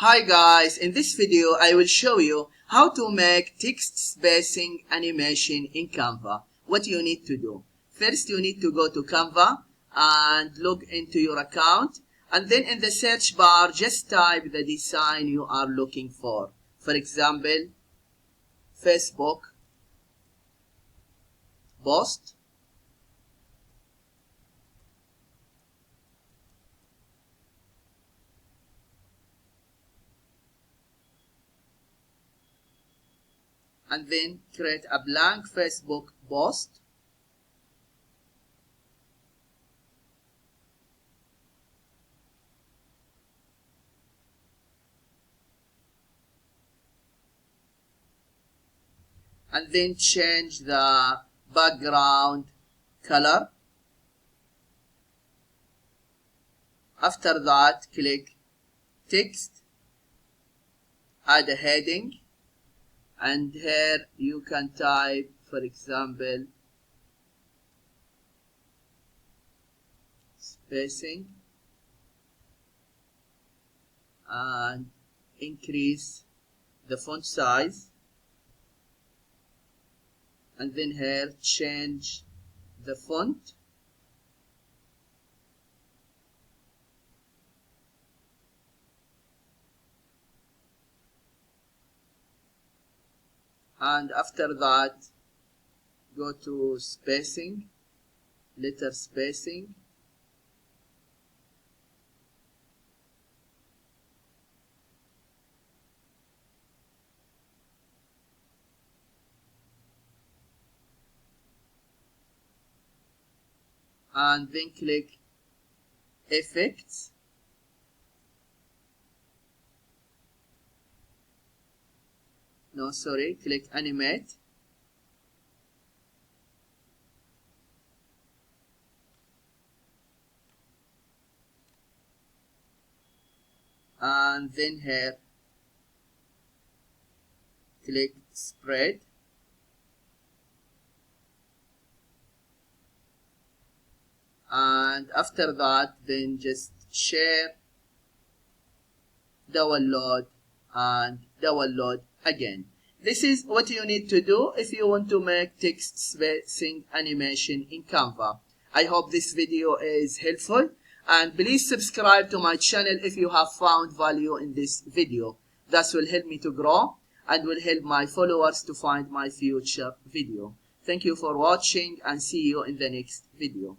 Hi guys, in this video I will show you how to make text spacing animation in Canva. What you need to do. First you need to go to Canva and log into your account, and then in the search bar just type the design you are looking for. For example, Facebook post. And then create a blank Facebook post. And then change the background color. After that, click text, add a heading, and here you can type, for example, spacing, and increase the font size, and then here change the font, and after that go to spacing, letter spacing, and then click effects, click animate, and then here click spread, and after that then just share, download, and download again. This is what you need to do if you want to make text spacing animation in Canva. I hope this video is helpful, and please subscribe to my channel if you have found value in this video. That will help me to grow and will help my followers to find my future video. Thank you for watching, and see you in the next video.